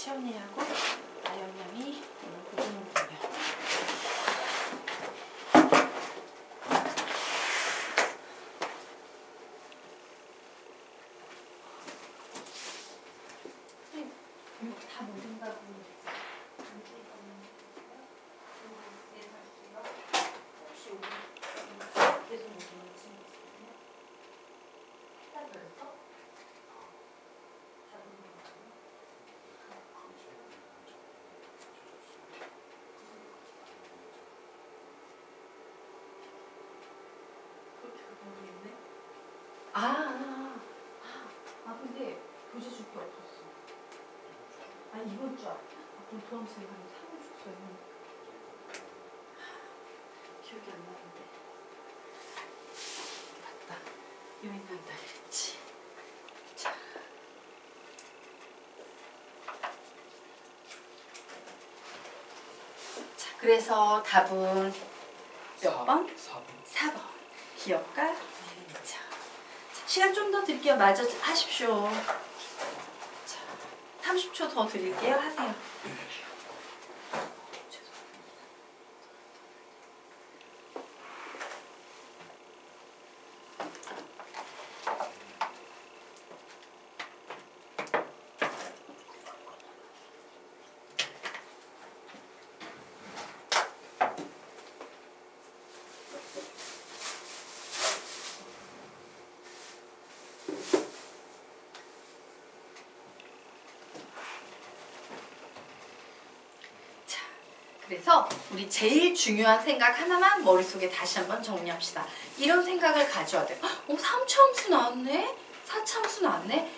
채연이하고 아영양이 오늘 고등어군요. 다 모른다고 보면 되지. 혹시 오늘 계속 모르는 친구 있으면 해달라서 다 모르는 거예요. 그렇게 모르겠네. 근데 교재 줄 게 없었어. 이번 주 앞에? 그럼 도함수에 가면 사고 줬어요. 기억이 안 나는데. 맞다. 여행 간다 그랬지. 자. 그래서 답은 몇 번? 4번. 기억과 내리자. 시간 좀 더 드릴게요. 마저 하십시오. 30초 더 드릴게요. 하세요. 그래서 우리 제일 중요한 생각 하나만 머릿속에 다시 한번 정리합시다. 이런 생각을 가져야 돼요. 3차함수 나왔네? 4차함수 나왔네?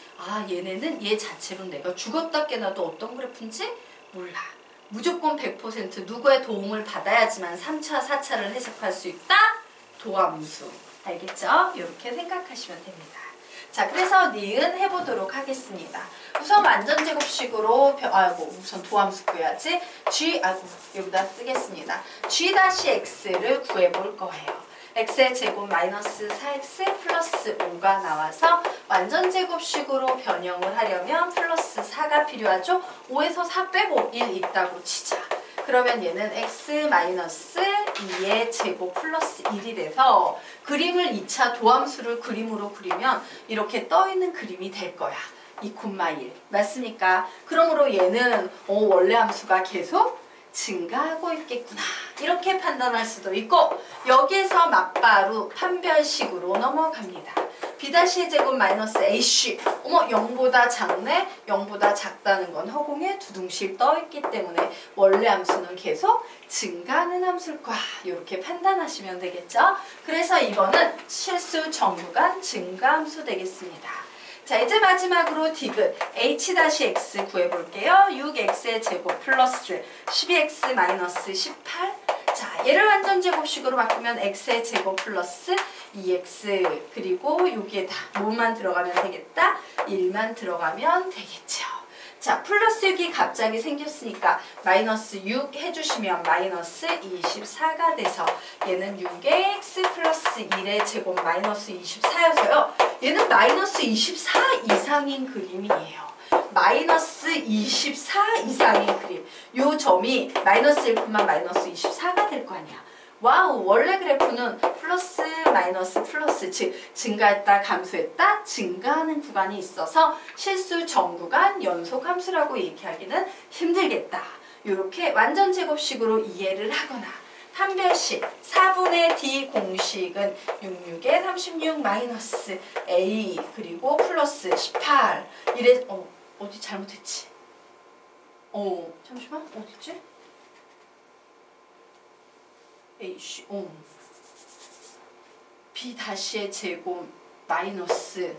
얘네는 얘 자체로 내가 죽었다 깨나도 어떤 그래프인지 몰라. 무조건 100% 누구의 도움을 받아야지만 3차, 4차를 해석할 수 있다? 도함수. 알겠죠? 이렇게 생각하시면 됩니다. 자, 그래서 니은 해보도록 하겠습니다. 우선 완전제곱식으로 우선 도함수 구해야지. 여기다 쓰겠습니다. G-X를 구해볼 거예요. X의 제곱 마이너스 4X 플러스 5가 나와서 완전제곱식으로 변형을 하려면 플러스 4가 필요하죠. 5에서 4 빼고 1 있다고 치자. 그러면 얘는 x 마이너스 2의 제곱 플러스 1이 돼서 그림을 2차 도함수를 그림으로 그리면 이렇게 떠있는 그림이 될 거야. 2,1 맞습니까? 그러므로 얘는 원래 함수가 계속 증가하고 있겠구나. 이렇게 판단할 수도 있고 여기에서 맞바로 판별식으로 넘어갑니다. B-의 제곱 마이너스 AC 0보다 작네? 0보다 작다는 건 허공에 두둥실 떠있기 때문에 원래 함수는 계속 증가하는 함수일 거야. 이렇게 판단하시면 되겠죠? 그래서 이거는 실수 정구간 증가함수 되겠습니다. 자, 이제 마지막으로 디귿 H-X 구해볼게요. 6X의 제곱 플러스 12X 마이너스 18. 자, 얘를 완전제곱식으로 바꾸면 X의 제곱 플러스 2X 그리고 여기에다 뭐만 들어가면 되겠다? 1만 들어가면 되겠죠. 자, 플러스 6이 갑자기 생겼으니까 마이너스 6 해주시면 마이너스 24가 돼서 얘는 6x 플러스 1의 제곱 마이너스 24여서요. 얘는 마이너스 24 이상인 그림이에요. 마이너스 24 이상인 그림. 요 점이 마이너스 1, 마이너스 24가 될 거 아니야. 와우, 원래 그래프는 플러스 마이너스 플러스 즉 증가했다 감소했다 증가하는 구간이 있어서 실수 정구간 연속 함수라고 얘기하기는 힘들겠다. 이렇게 완전 제곱식으로 이해를 하거나 판별식 4분의 D 공식은 66에 36 마이너스 A 그리고 플러스 18 이래 어디 잘못했지? 잠시만 어딨지? AC B-의 제곱 마이너스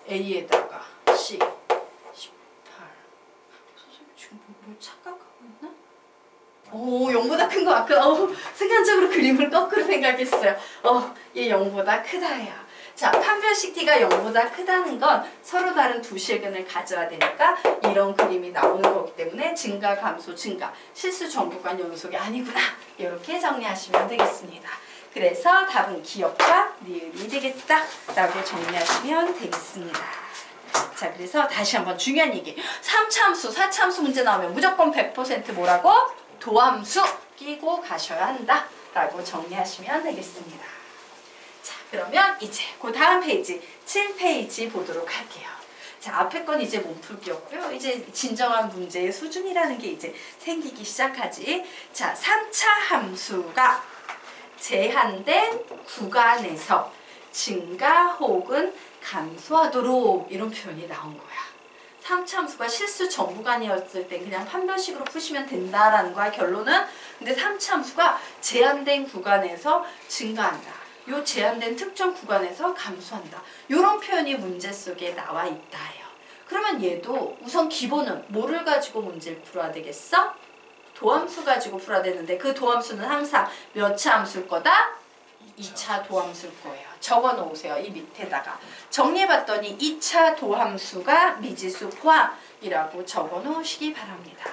A에다가 C 18 선생님 지금 뭘 착각하고 있나? 0보다 큰 거 아까 순간적으로 그림을 거꾸로 생각했어요. 얘 0보다 크다예요. 자, 판별식 T가 0보다 크다는 건 서로 다른 두 실근을 가져야 되니까 이런 그림이 나오는 거기 때문에 증가, 감소, 증가, 실수 정구간 연속이 아니구나. 이렇게 정리하시면 되겠습니다. 그래서 답은 기억과 니은이 되겠다 라고 정리하시면 되겠습니다. 자, 그래서 다시 한번 중요한 얘기. 3차 함수, 4차 함수 문제 나오면 무조건 100% 뭐라고? 도함수 끼고 가셔야 한다 라고 정리하시면 되겠습니다. 자, 그러면 이제 그 다음 페이지 7페이지 보도록 할게요. 자, 앞에 건 이제 몸풀기였고요. 이제 진정한 문제의 수준이라는 게 이제 생기기 시작하지. 자, 3차 함수가 제한된 구간에서 증가 혹은 감소하도록 이런 표현이 나온 거야. 3차 함수가 실수 전 구간이었을 때 그냥 판별식으로 푸시면 된다라는 거야, 결론은. 근데 3차 함수가 제한된 구간에서 증가한다. 요 제한된 특정 구간에서 감소한다. 이런 표현이 문제 속에 나와 있다 해요. 그러면 얘도 우선 기본은 뭐를 가지고 문제를 풀어야 되겠어? 도함수 가지고 풀어야 되는데 그 도함수는 항상 몇 차 함수일 거다? 2차 도함수일 거예요. 적어 놓으세요. 이 밑에다가. 정리해봤더니 2차 도함수가 미지수 포함이라고 적어 놓으시기 바랍니다.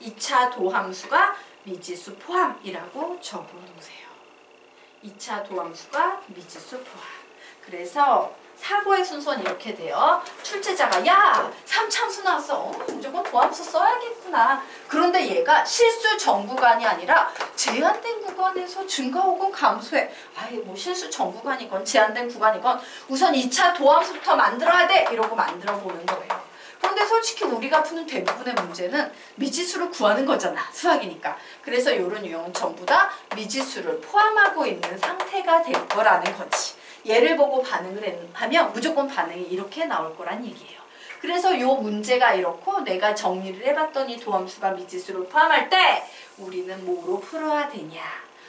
2차 도함수가 미지수 포함이라고 적어 놓으세요. 2차 도함수가 미지수 포함. 그래서 사고의 순서는 이렇게 돼요. 출제자가 야 3차 함수 나왔어. 무조건 도함수 써야겠구나. 그런데 얘가 실수 전 구간이 아니라 제한된 구간에서 증가 혹은 감소해. 아이 뭐 실수 전 구간이건 제한된 구간이건 우선 2차 도함수부터 만들어야 돼. 이러고 만들어 보는 거예요. 그런데 솔직히 우리가 푸는 대부분의 문제는 미지수를 구하는 거잖아. 수학이니까. 그래서 이런 유형은 전부 다 미지수를 포함하고 있는 상태가 될 거라는 거지. 얘를 보고 반응을 하면 무조건 반응이 이렇게 나올 거란 얘기예요. 그래서 이 문제가 이렇고 내가 정리를 해봤더니 도함수가 미지수를 포함할 때 우리는 뭐로 풀어야 되냐.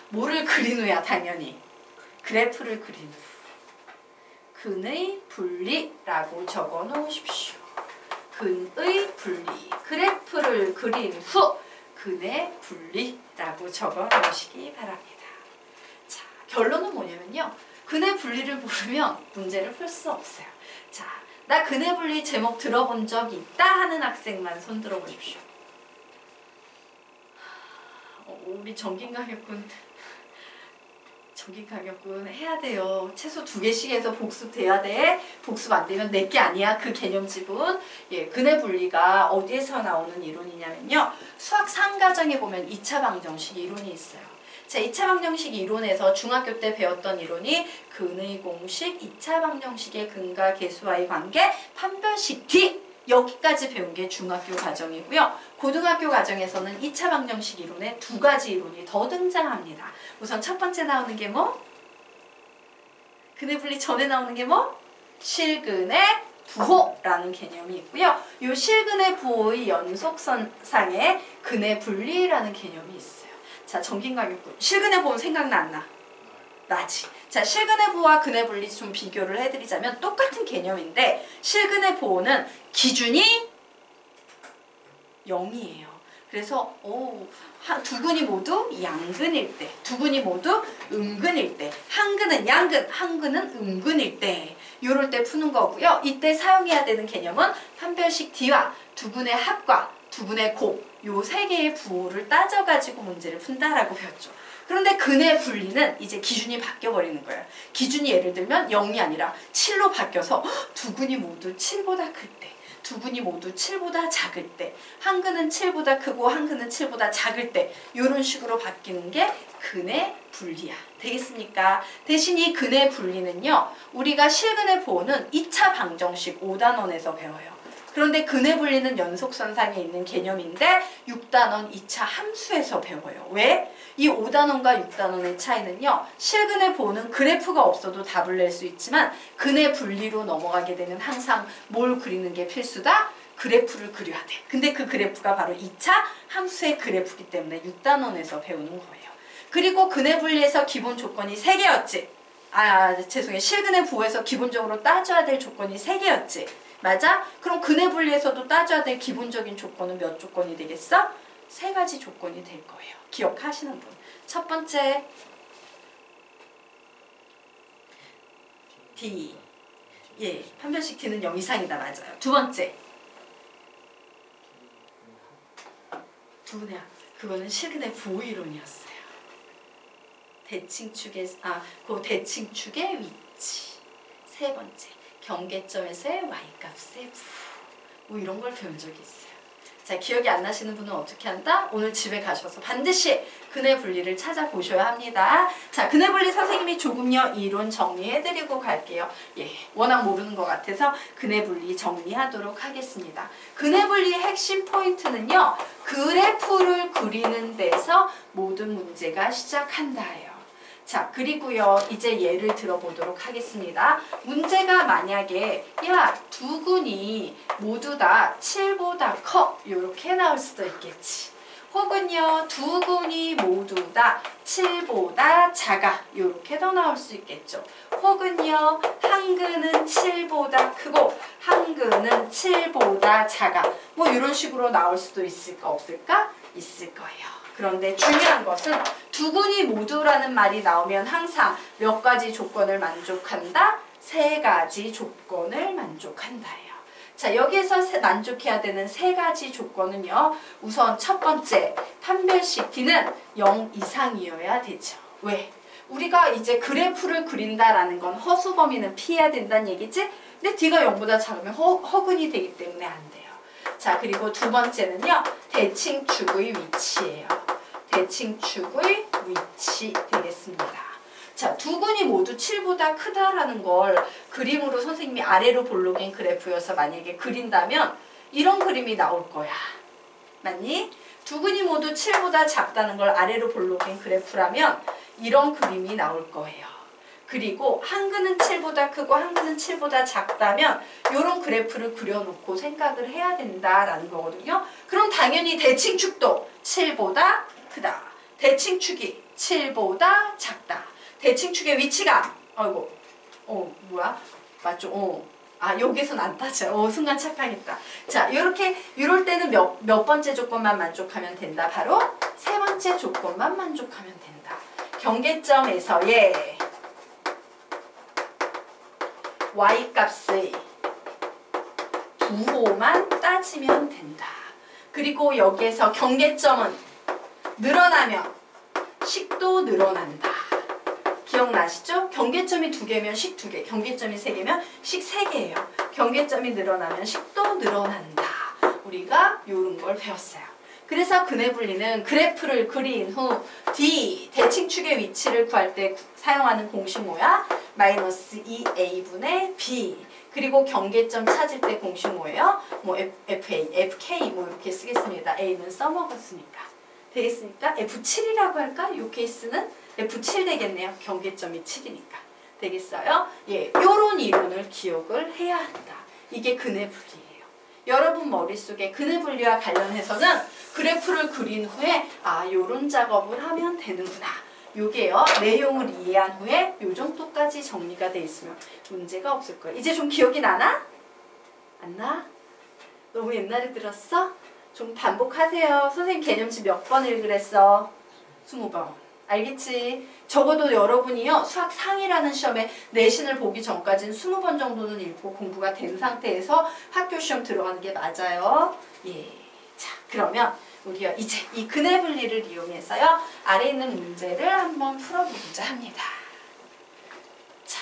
뭐를 그린 후야 당연히. 그래프를 그린 후. 근의 분리라고 적어 놓으십시오. 근의 분리. 그래프를 그린 후 근의 분리라고 적어 놓으시기 바랍니다. 자, 결론은 뭐냐면요. 근의 분리를 모르면 문제를 풀 수 없어요. 자, 나 근의 분리 제목 들어본 적 있다 하는 학생만 손 들어보십시오. 우리 정긴가격군 해야 돼요. 최소 2개씩 해서 복습돼야 돼. 복습 안 되면 내게 아니야. 그 개념집은. 예, 근의 분리가 어디에서 나오는 이론이냐면요. 수학 3과정에 보면 2차 방정식 이론이 있어요. 자, 2차 방정식 이론에서 중학교 때 배웠던 이론이 근의 공식, 2차 방정식의 근과 계수와의 관계, 판별식 D 여기까지 배운 게 중학교 과정이고요. 고등학교 과정에서는 2차 방정식 이론에 2가지 이론이 더 등장합니다. 우선 첫 번째 나오는 게 뭐? 근의 분리 전에 나오는 게 뭐? 실근의 부호라는 개념이 있고요. 이 실근의 부호의 연속선상에 근의 분리라는 개념이 있어요. 자, 정긴가격군. 실근의 부호는 생각나 안 나? 나지. 자, 실근의 부호와 근의 분리 좀 비교를 해드리자면 똑같은 개념인데 실근의 부호는 기준이 0이에요. 그래서 두 근이 모두 양근일 때, 두 근이 모두 음근일 때, 한 근은 양근, 한 근은 음근일 때 요럴 때 푸는 거고요. 이때 사용해야 되는 개념은 판별식 D와 두 근의 합과 두 근의 곱 요 세 개의 부호를 따져가지고 문제를 푼다라고 배웠죠. 그런데 근의 분리는 이제 기준이 바뀌어버리는 거예요. 기준이 예를 들면 0이 아니라 7로 바뀌어서 두 근이 모두 7보다 클 때, 두 근이 모두 7보다 작을 때, 한 근은 7보다 크고 한 근은 7보다 작을 때 이런 식으로 바뀌는 게 근의 분리야. 되겠습니까? 대신 이 근의 분리는요. 우리가 실근의 부호는 2차 방정식 5단원에서 배워요. 그런데 근의 분리는 연속선상에 있는 개념인데 6단원 2차 함수에서 배워요. 왜? 이 5단원과 6단원의 차이는요. 실근의 부호는 그래프가 없어도 답을 낼 수 있지만 근의 분리로 넘어가게 되면 항상 뭘 그리는 게 필수다? 그래프를 그려야 돼. 근데 그 그래프가 바로 2차 함수의 그래프이기 때문에 6단원에서 배우는 거예요. 그리고 근의 분리에서 기본 조건이 3개였지. 죄송해요. 실근의 부호에서 기본적으로 따져야 될 조건이 3개였지. 맞아? 그럼 근의 분리에서도 따져야 될 기본적인 조건은 몇 조건이 되겠어? 3가지 조건이 될 거예요. 기억하시는 분. 첫 번째 D. 예, 판별식 D는 0 이상이다. 맞아요. 두 번째 두 분의 그거는 실근의 부호 이론이었어요. 대칭축의 그 대칭축의 위치. 세 번째 경계점에서의 y값의 f. 뭐 이런 걸 배운 적이 있어요. 자, 기억이 안 나시는 분은 어떻게 한다? 오늘 집에 가셔서 반드시 근해 분리를 찾아보셔야 합니다. 자, 근해 분리 선생님이 조금요 이론 정리해드리고 갈게요. 예, 워낙 모르는 것 같아서 근해 분리 정리하도록 하겠습니다. 근해 분리의 핵심 포인트는요, 그래프를 그리는 데서 모든 문제가 시작한다예요. 자, 그리고요 이제 예를 들어보도록 하겠습니다. 문제가 만약에 야, 두 군이 모두 다 7보다 커 이렇게 나올 수도 있겠지. 혹은요 두 군이 모두 다 7보다 작아 이렇게도 나올 수 있겠죠. 혹은요 한 근은 7보다 크고 한 근은 7보다 작아 뭐 이런 식으로 나올 수도 있을까 없을까? 있을 거예요. 그런데 중요한 것은 두 군이 모두라는 말이 나오면 항상 몇 가지 조건을 만족한다? 세 가지 조건을 만족한다예요. 자, 여기에서 만족해야 되는 세 가지 조건은요. 우선 첫 번째, 판별식 D는 0 이상이어야 되죠. 왜? 우리가 이제 그래프를 그린다라는 건 허수 범위는 피해야 된다는 얘기지? 근데 D가 0보다 작으면 허근이 되기 때문에 안 돼요. 자, 그리고 두 번째는요. 대칭축의 위치예요. 대칭축의 위치 되겠습니다. 자, 두 군이 모두 7보다 크다라는 걸 그림으로 선생님이 아래로 볼록인 그래프여서 만약에 그린다면 이런 그림이 나올 거야. 맞니? 두 군이 모두 7보다 작다는 걸 아래로 볼록인 그래프라면 이런 그림이 나올 거예요. 그리고 한 근은 7보다 크고 한 근은 7보다 작다면 이런 그래프를 그려놓고 생각을 해야 된다라는 거거든요. 그럼 당연히 대칭축도 7보다 크다. 대칭축이 7보다 작다. 대칭축의 위치가 아이고 뭐야? 맞죠? 여기선 안 따져. 순간 착각했다. 자, 이럴 때는 몇 번째 조건만 만족하면 된다. 바로 세 번째 조건만 만족하면 된다. 경계점에서의 y값의 부호만 따지면 된다. 그리고 여기에서 경계점은 늘어나면 식도 늘어난다. 기억나시죠? 경계점이 2개면 식 2개, 경계점이 3개면 식 3개예요. 경계점이 늘어나면 식도 늘어난다. 우리가 이런 걸 배웠어요. 그래서 근해 분리는 그래프를 그린 후 D, 대칭축의 위치를 구할 때 사용하는 공식 뭐야? 마이너스 2a분의 b. 그리고 경계점 찾을 때 공식 뭐예요? 뭐 FA, FK 뭐 이렇게 쓰겠습니다. A는 써먹었으니까. 되겠습니까? F7이라고 할까? 이 케이스는 F7 되겠네요. 경계점이 7이니까. 되겠어요? 예, 요런 이론을 기억을 해야 한다. 이게 근해 분리예요. 여러분 머릿속에 근해 분리와 관련해서는 그래프를 그린 후에 요런 작업을 하면 되는구나. 요게요. 내용을 이해한 후에 요 정도까지 정리가 돼 있으면 문제가 없을 거예요. 이제 좀 기억이 나나? 안 나? 너무 옛날에 들었어? 좀 반복하세요. 선생님 개념집 몇 번 읽으랬어? 20번. 알겠지? 적어도 여러분이요. 수학 상이라는 시험에 내신을 보기 전까지는 20번 정도는 읽고 공부가 된 상태에서 학교 시험 들어가는 게 맞아요. 예. 자, 그러면 우리요. 이제 이 근해 분리를 이용해서요. 아래 있는 문제를 한번 풀어보고자 합니다. 자,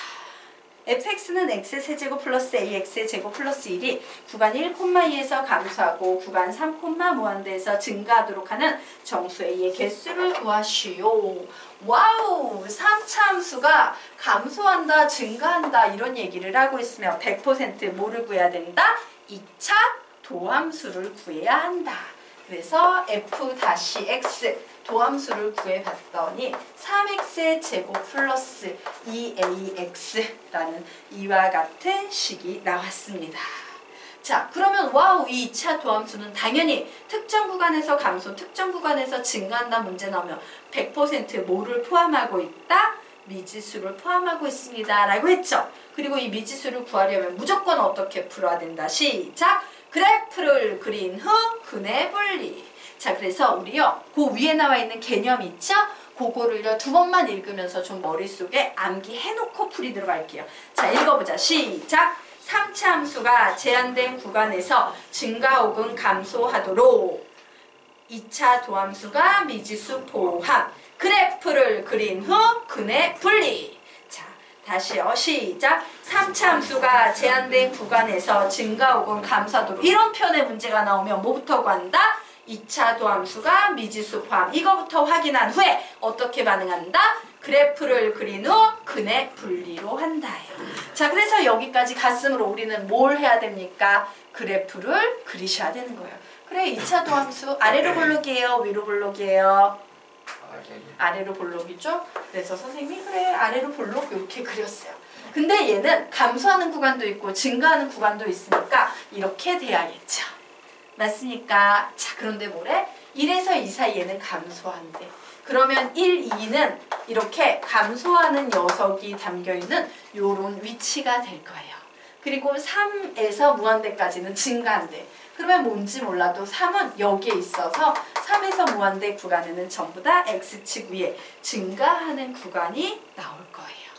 fx는 x의 세제곱 플러스 ax의 제곱 플러스 1이 구간 1,2에서 감소하고 구간 3, 무한대에서 증가하도록 하는 정수 a의 개수를 구하시오. 와우! 3차 함수가 감소한다, 증가한다 이런 얘기를 하고 있으면 100% 뭐를 구해야 된다? 2차 도함수를 구해야 한다. 그래서 f-x 도함수를 구해봤더니 3x의 제곱 플러스 2ax라는 이와 같은 식이 나왔습니다. 자, 그러면 와우, 이 2차 도함수는 당연히 특정 구간에서 감소, 특정 구간에서 증가한다 문제 나오면 100% 뭐를 포함하고 있다? 미지수를 포함하고 있습니다. 라고 했죠. 그리고 이 미지수를 구하려면 무조건 어떻게 풀어야 된다? 시작! 그래프를 그린 후 근해 분리. 자, 그래서 우리요 그 위에 나와 있는 개념 있죠? 그거를요 2번만 읽으면서 좀 머릿속에 암기해놓고 풀이도록 할게요. 자, 읽어보자. 시작! 3차 함수가 제한된 구간에서 증가 혹은 감소하도록 2차 도함수가 미지수 포함 그래프를 그린 후 근해 분리. 자, 다시요. 시작. 3차 함수가 제한된 구간에서 증가 혹은 감소도 이런 표현의 문제가 나오면 뭐부터 구한다? 2차 도함수가 미지수 포함. 이거부터 확인한 후에 어떻게 반응한다? 그래프를 그린 후 근의 분리로 한다예요. 자, 그래서 여기까지 갔으므로 우리는 뭘 해야 됩니까? 그래프를 그리셔야 되는 거예요. 그래, 2차 도함수 아래로 볼록이에요? 위로 볼록이에요? 아래로 볼록이죠? 그래서 선생님이 그래, 아래로 볼록 이렇게 그렸어요. 근데 얘는 감소하는 구간도 있고 증가하는 구간도 있으니까 이렇게 돼야겠죠. 맞습니까? 자, 그런데 뭐래? 1에서 2 사이에는 감소한대. 그러면 1, 2는 이렇게 감소하는 녀석이 담겨있는 요런 위치가 될 거예요. 그리고 3에서 무한대까지는 증가한대. 그러면 뭔지 몰라도 3은 여기에 있어서 3에서 무한대 구간에는 전부 다 X축 위에 증가하는 구간이 나올 거예요.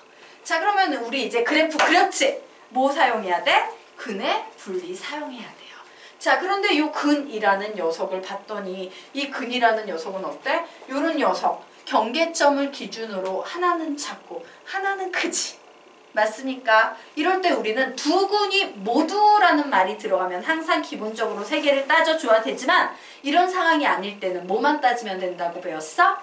자, 그러면 우리 이제 그래프 그렸지? 뭐 사용해야 돼? 근의 분리 사용해야 돼요. 자, 그런데 이 근이라는 녀석을 봤더니 이 근이라는 녀석은 어때? 요런 녀석, 경계점을 기준으로 하나는 작고 하나는 크지. 맞습니까? 이럴 때 우리는 두 근이 모두라는 말이 들어가면 항상 기본적으로 세 개를 따져줘야 되지만 이런 상황이 아닐 때는 뭐만 따지면 된다고 배웠어?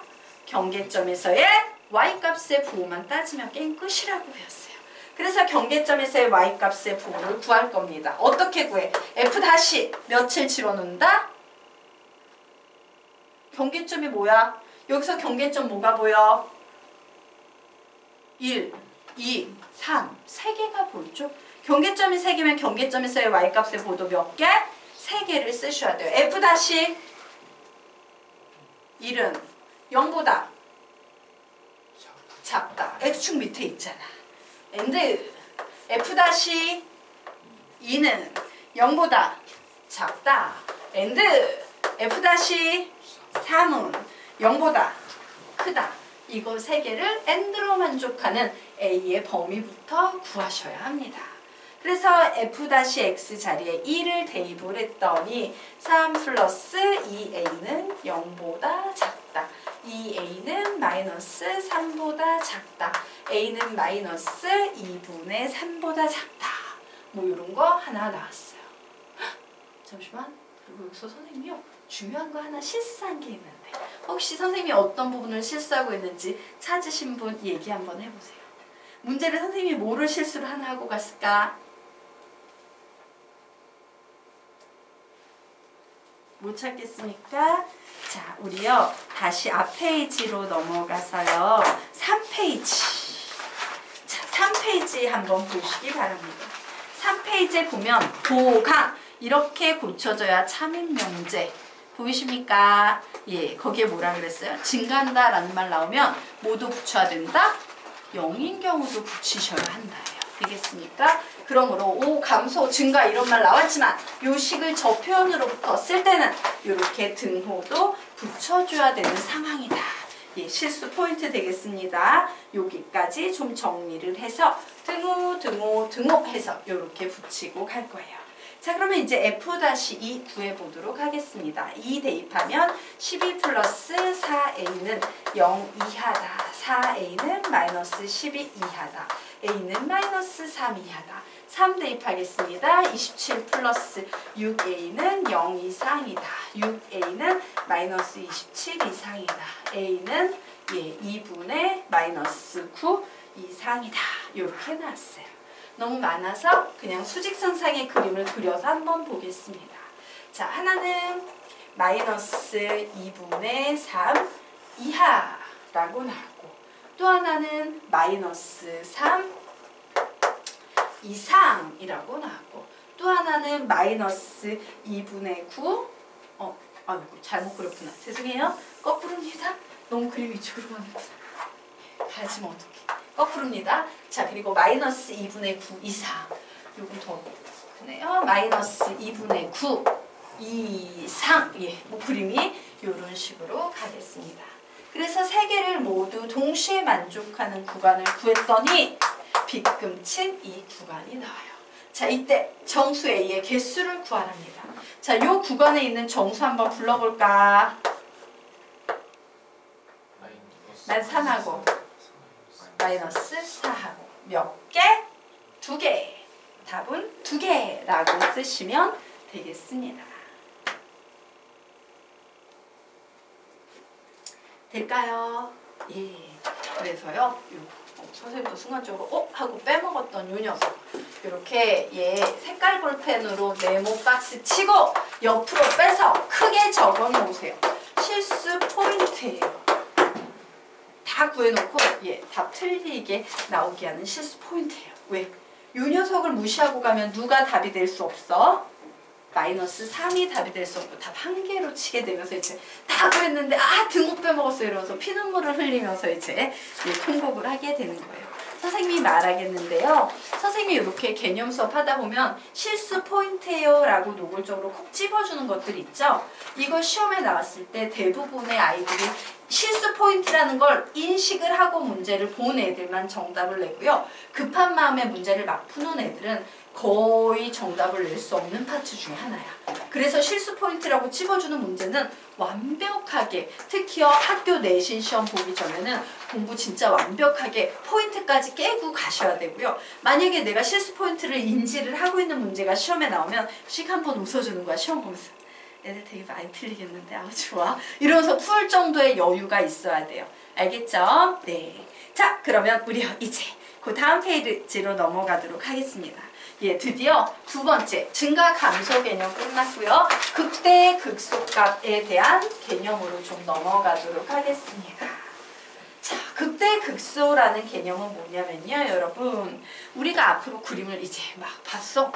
경계점에서의 y값의 부호만 따지면 게임 끝이라고 배웠어요. 그래서 경계점에서의 y값의 부호를 구할 겁니다. 어떻게 구해? f 다시 몇을 집어넣는다? 경계점이 뭐야? 여기서 경계점 뭐가 보여? 1, 2, 3, 3개가 보이죠? 경계점이 3개면 경계점에서의 y값의 부호도 몇 개? 3개를 쓰셔야 돼요. f 다시 1은 0보다 작다. x축 밑에 있잖아. and f 다시 2는 0보다 작다. and f 다시 3은 0보다 크다. 이거 3개를 and로 만족하는 a의 범위부터 구하셔야 합니다. 그래서 f-x 자리에 2를 대입을 했더니 3 플러스 2a는 0보다 작다. 2a는 마이너스 3보다 작다. a는 마이너스 2분의 3보다 작다. 뭐 이런 거 하나 나왔어요. 헉, 잠시만. 그리고 여기서 선생님이요. 중요한 거 하나 실수한 게 있는데 혹시 선생님이 어떤 부분을 실수하고 있는지 찾으신 분 얘기 한번 해보세요. 문제를 선생님이 뭐를 실수를 하나 하고 갔을까? 못 찾겠습니까? 자, 우리요 다시 앞 페이지로 넘어가서요 3페이지. 자, 3페이지 한번 보시기 바랍니다. 3페이지에 보면 보강 이렇게 고쳐져야 참인명제 보이십니까? 예, 거기에 뭐라 그랬어요? 증가한다 라는 말 나오면 모두 붙여야 된다? 0인 경우도 붙이셔야 한다예요. 되겠습니까? 그러므로 오 감소 증가 이런 말 나왔지만 요 식을 저 표현으로부터 쓸 때는 이렇게 등호도 붙여줘야 되는 상황이다. 예, 실수 포인트 되겠습니다. 여기까지 좀 정리를 해서 등호 해서 이렇게 붙이고 갈 거예요. 자, 그러면 이제 f-2 구해보도록 하겠습니다. 2 대입하면 12 플러스 4a는 0 이하다. 4a는 마이너스 12 이하다. a는 마이너스 3 이하다. 3 대입하겠습니다. 27 플러스 6a는 0 이상이다. 6a는 마이너스 27 이상이다. a는 2분의 마이너스 9 이상이다. 이렇게 나왔어요. 너무 많아서 그냥 수직선상의 그림을 그려서 한번 보겠습니다. 자, 하나는 마이너스 2분의 3 이하라고 나왔고 또 하나는 마이너스 3 이상이라고 나왔고 또 하나는 마이너스 2분의 9 아이고 잘못 그렸구나. 죄송해요. 거꾸로입니다. 너무 그림이 이쪽으로 가는구나. 가지면 어떡해. 거꾸로입니다. 자, 그리고 마이너스 2분의 9 이상. 요거 더 크네요. 마이너스 2분의 9 이상. 예, 뭐 그림이 요런 식으로 가겠습니다. 그래서 세 개를 모두 동시에 만족하는 구간을 구했더니 빗금친 이 구간이 나와요. 자, 이때 정수 A의 개수를 구하랍니다. 자, 요 구간에 있는 정수 한번 불러볼까? 난 3하고 마이너스 4하고 몇 개? 2개. 답은 2개라고 쓰시면 되겠습니다. 될까요? 예. 그래서요. 선생님도 순간적으로 하고 빼먹었던 요 녀석 이렇게 얘 색깔 볼펜으로 네모 박스 치고 옆으로 빼서 크게 적어 놓으세요. 실수 포인트예요. 다 구해놓고 답 틀리게 나오게 하는 실수 포인트예요. 왜? 요 녀석을 무시하고 가면 누가 답이 될 수 없어? 마이너스 3이 답이 될 수 없고 답 한 개로 치게 되면서 이제 다 구했는데 등목 빼먹었어요 이러면서 피눈물을 흘리면서 이제 통곡을 하게 되는 거예요. 선생님이 말하겠는데요. 선생님이 이렇게 개념 수업 하다 보면 실수 포인트예요 라고 노골적으로 콕 집어주는 것들 있죠. 이걸 시험에 나왔을 때 대부분의 아이들이 실수 포인트라는 걸 인식을 하고 문제를 본 애들만 정답을 내고요. 급한 마음에 문제를 막 푸는 애들은 거의 정답을 낼 수 없는 파트 중에 하나야. 그래서 실수 포인트라고 집어주는 문제는 완벽하게, 특히요 학교 내신 시험 보기 전에는 공부 진짜 완벽하게 포인트까지 깨고 가셔야 되고요. 만약에 내가 실수 포인트를 인지를 하고 있는 문제가 시험에 나오면 씩 한번 웃어주는 거야. 시험 보면서. 애들 되게 많이 틀리겠는데 좋아. 이러면서 풀 정도의 여유가 있어야 돼요. 알겠죠? 네. 자, 그러면 우리 이제 그 다음 페이지로 넘어가도록 하겠습니다. 드디어 두 번째 증가 감소 개념 끝났고요. 극대 극소값에 대한 개념으로 좀 넘어가도록 하겠습니다. 자, 극대 극소라는 개념은 뭐냐면요, 여러분. 우리가 앞으로 그림을 이제 막 봤어.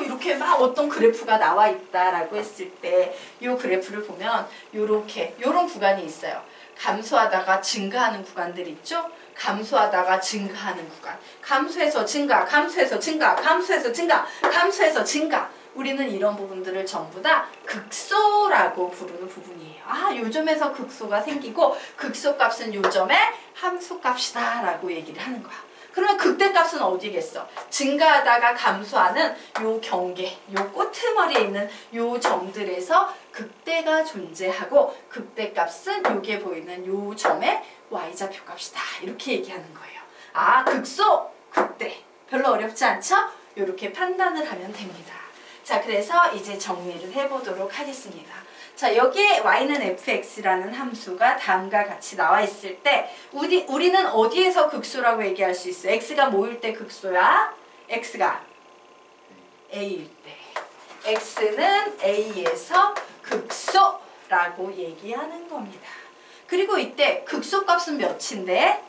이렇게 막 어떤 그래프가 나와 있다라고 했을 때 이 그래프를 보면 요런 구간이 있어요. 감소하다가 증가하는 구간들 있죠? 감소하다가 증가하는 구간. 감소해서 증가, 감소해서 증가, 감소해서 증가, 감소해서 증가. 우리는 이런 부분들을 전부 다 극소라고 부르는 부분이에요. 요점에서 극소가 생기고 극소값은 요점의 함수값이다 라고 얘기를 하는 거야. 그러면 극대값은 어디겠어? 증가하다가 감소하는 요 경계, 요 꼬트머리에 있는 요 점들에서 극대가 존재하고 극대값은 요게 보이는 요 점의 y좌표 값이다. 이렇게 얘기하는 거예요. 극소, 극대. 별로 어렵지 않죠? 이렇게 판단을 하면 됩니다. 자, 그래서 이제 정리를 해보도록 하겠습니다. 자, 여기에 y는 fx라는 함수가 다음과 같이 나와 있을 때 우리는 어디에서 극소라고 얘기할 수 있어요? x가 뭐일 때 극소야? x가 a일 때. x는 a에서 극소라고 얘기하는 겁니다. 그리고 이때 극소값은 몇인데?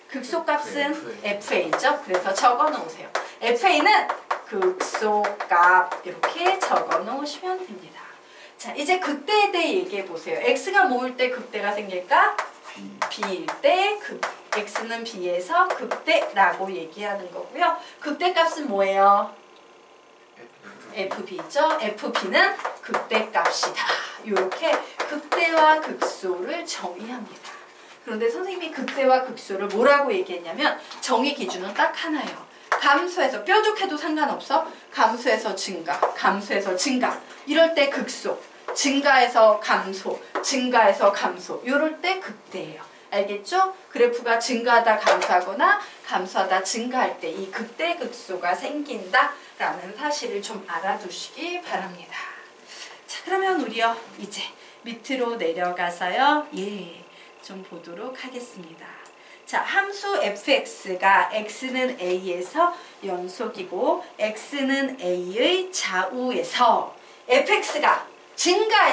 극소값은 fa죠. 그래서 적어 놓으세요. fa는 극소값 이렇게 적어 놓으시면 됩니다. 자, 이제 극대에 대해 얘기해 보세요. x가 뭐일 때 극대가 생길까? b일 때 x는 b에서 극대라고 얘기하는 거고요. 극대값은 뭐예요? fb죠. fb는 극대값이다. 이렇게 극대와 극소를 정의합니다. 그런데 선생님이 극대와 극소를 뭐라고 얘기했냐면 정의 기준은 딱 하나예요. 감소해서, 뾰족해도 상관없어. 감소해서 증가, 감소해서 증가. 이럴 때 극소. 증가해서 감소, 증가해서 감소. 이럴 때 극대예요. 알겠죠? 그래프가 증가하다 감소하거나 감소하다 증가할 때 이 극대 극소가 생긴다라는 사실을 좀 알아두시기 바랍니다. 자, 그러면 우리요 이제 밑으로 내려가서요 좀 보도록 하겠습니다. 자, 함수 fx가 x는 a에서 연속이고 x는 a의 좌우에서 fx가 증가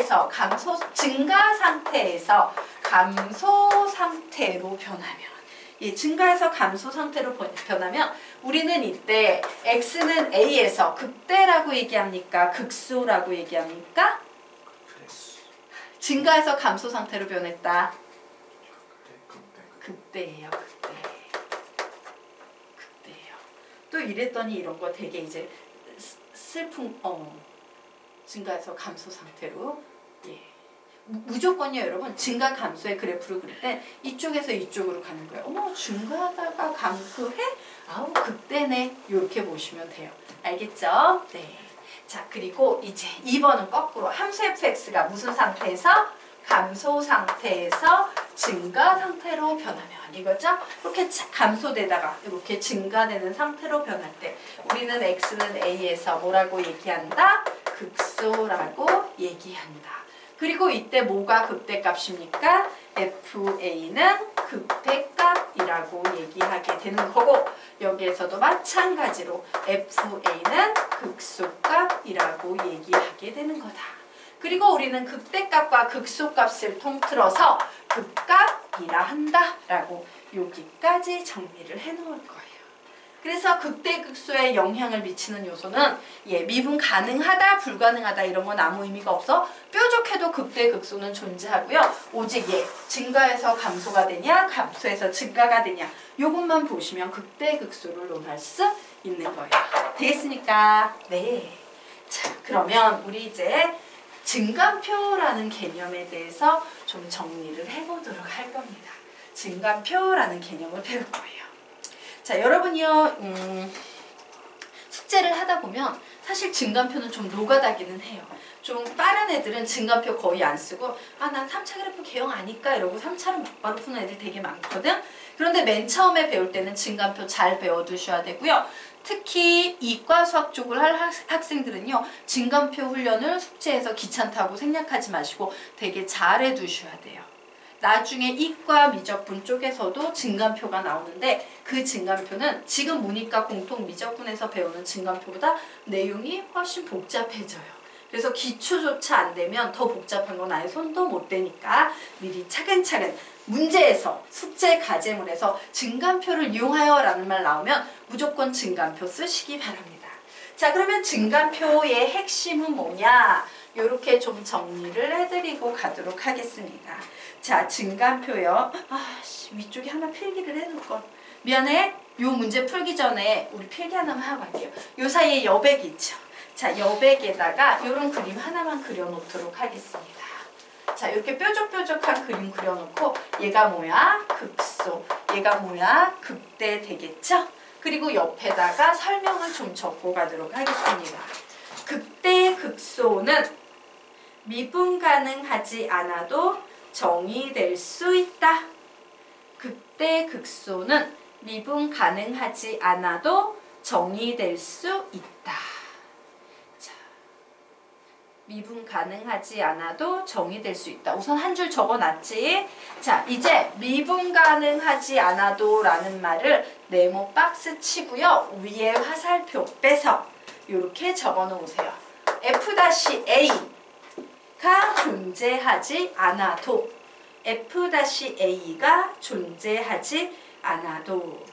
상태에서 감소 상태로 변하면 증가해서 감소 상태로 변하면 우리는 이때 x는 a에서 극대라고 얘기합니까? 극소라고 얘기합니까? 증가해서 감소 상태로 변했다. 극대예요. 극대예요. 또 이랬더니 이런 거 되게 이제 슬픈 증가해서 감소 상태로 무조건요 여러분. 증가 감소의 그래프를 그릴 때 이쪽에서 이쪽으로 가는 거예요. 증가하다가 감소해? 극대네. 이렇게 보시면 돼요. 알겠죠? 네. 자, 그리고 이제 2번은 거꾸로 함수 fx가 무슨 상태에서? 감소 상태에서 증가 상태로 변하면 이거죠? 이렇게 감소되다가 이렇게 증가되는 상태로 변할 때 우리는 x는 a에서 뭐라고 얘기한다? 극소라고 얘기한다. 그리고 이때 뭐가 극대값입니까? FA는 극대값이라고 얘기하게 되는 거고 여기에서도 마찬가지로 FA는 극소값이라고 얘기하게 되는 거다. 그리고 우리는 극대값과 극소값을 통틀어서 극값이라 한다라고 여기까지 정리를 해놓을 거예요. 그래서 극대극소에 영향을 미치는 요소는 미분 가능하다, 불가능하다 이런 건 아무 의미가 없어. 뾰족해도 극대극소는 존재하고요. 오직 증가해서 감소가 되냐, 감소해서 증가가 되냐 요것만 보시면 극대극소를 논할 수 있는 거예요. 되겠습니까? 네. 자, 그러면 우리 이제 증감표라는 개념에 대해서 좀 정리를 해보도록 할 겁니다. 증감표라는 개념을 배울 거예요. 자, 여러분이요, 숙제를 하다 보면 사실 증감표는 좀 노가다기는 해요. 좀 빠른 애들은 증감표 거의 안 쓰고 난 3차 그래프 개형 아니까 이러고 3차로 막바로 푸는 애들 되게 많거든. 그런데 맨 처음에 배울 때는 증감표 잘 배워두셔야 되고요. 특히 이과 수학 쪽을 할 학생들은요. 증감표 훈련을 숙제에서 귀찮다고 생략하지 마시고 되게 잘 해두셔야 돼요. 나중에 이과 미적분 쪽에서도 증감표가 나오는데 그 증감표는 지금 문이과 공통 미적분에서 배우는 증감표보다 내용이 훨씬 복잡해져요. 그래서 기초조차 안 되면 더 복잡한 건 아예 손도 못 대니까 미리 차근차근 문제에서 숙제 과제물에서 증감표를 이용하여 라는 말 나오면 무조건 증감표 쓰시기 바랍니다. 자, 그러면 증감표의 핵심은 뭐냐? 요렇게 좀 정리를 해드리고 가도록 하겠습니다. 자, 증감표요. 위쪽에 하나 필기를 해놓을걸. 미안해. 요 문제 풀기 전에 우리 필기 하나만 하고 갈게요. 요 사이에 여백이 있죠. 자, 여백에다가 요런 그림 하나만 그려놓도록 하겠습니다. 자, 이렇게 뾰족뾰족한 그림 그려놓고 얘가 뭐야? 극소. 얘가 뭐야? 극대 되겠죠? 그리고 옆에다가 설명을 좀 적고 가도록 하겠습니다. 극대 극소는 미분 가능하지 않아도 정의될 수 있다. 극대 극소는 미분 가능하지 않아도 정의될 수 있다. 자, 미분 가능하지 않아도 정의될 수 있다. 우선 한 줄 적어놨지. 자, 이제 미분 가능하지 않아도 라는 말을 네모 박스 치고요. 위에 화살표 빼서 이렇게 적어놓으세요. F-A가 존재하지 않아도 F-A가 존재하지 않아도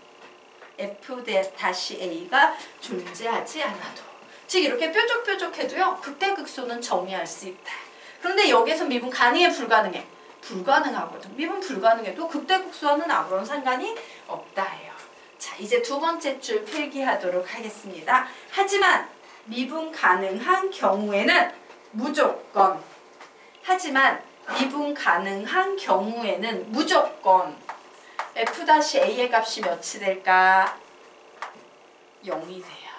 F-A가 존재하지 않아도 즉 이렇게 뾰족뾰족해도요. 극대극소는 정의할 수 있다. 그런데 여기서 미분 가능해 불가능해? 불가능하거든. 미분 불가능해도 극대극소와는 아무런 상관이 없다 해요. 자, 이제 두 번째 줄 필기하도록 하겠습니다. 하지만 미분 가능한 경우에는 무조건 F-A의 값이 몇이 될까? 0이 돼요.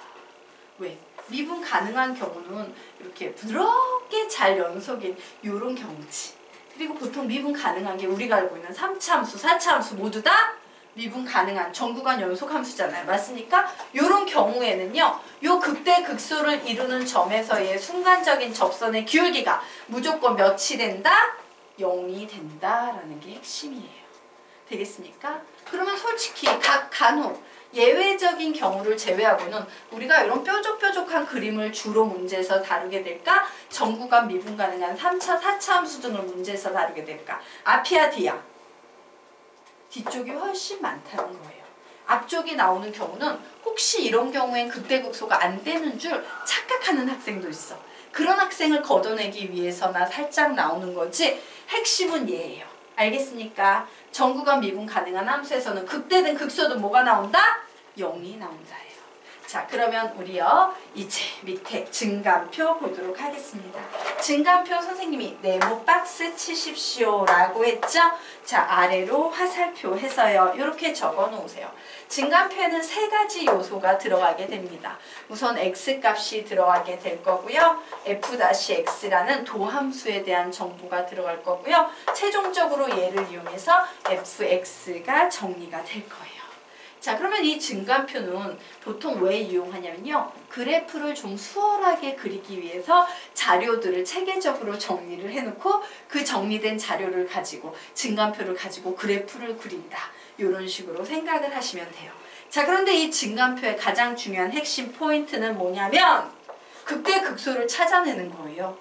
왜? 미분 가능한 경우는 이렇게 부드럽게 잘 연속인 이런 경우지. 그리고 보통 미분 가능한 게 우리가 알고 있는 3차 함수, 4차 함수 모두 다 미분 가능한 정구간 연속 함수잖아요. 맞습니까? 이런 경우에는요. 요 극대 극소를 이루는 점에서의 순간적인 접선의 기울기가 무조건 몇이 된다? 0이 된다라는 게 핵심이에요. 되겠습니까? 그러면 솔직히 간혹 예외적인 경우를 제외하고는 우리가 이런 뾰족뾰족한 그림을 주로 문제에서 다루게 될까? 정구간 미분 가능한 3차, 4차 함수 등을 문제에서 다루게 될까? 앞이야 뒤야? 뒤쪽이 훨씬 많다는 거예요. 앞쪽이 나오는 경우는 혹시 이런 경우엔 극대극소가 안 되는 줄 착각하는 학생도 있어. 그런 학생을 걷어내기 위해서나 살짝 나오는 거지 핵심은 얘예요. 알겠습니까? 정구간 미분 가능한 함수에서는 극대든 극소든 뭐가 나온다? 0이 나온다예요. 자, 그러면 우리요 이제 밑에 증감표 보도록 하겠습니다. 증감표 선생님이 네모 박스 치십시오 라고 했죠? 자, 아래로 화살표 해서요. 이렇게 적어 놓으세요. 증간표에는 세 가지 요소가 들어가게 됩니다. 우선 x값이 들어가게 될 거고요. f-x라는 도함수에 대한 정보가 들어갈 거고요. 최종적으로 얘를 이용해서 fx가 정리가 될 거예요. 자, 그러면 이 증간표는 보통 왜 이용하냐면요. 그래프를 좀 수월하게 그리기 위해서 자료들을 체계적으로 정리를 해놓고 그 정리된 자료를 가지고 증간표를 가지고 그래프를 그린다. 이런 식으로 생각을 하시면 돼요. 자, 그런데 이 증간표의 가장 중요한 핵심 포인트는 뭐냐면 극대극소를 찾아내는 거예요.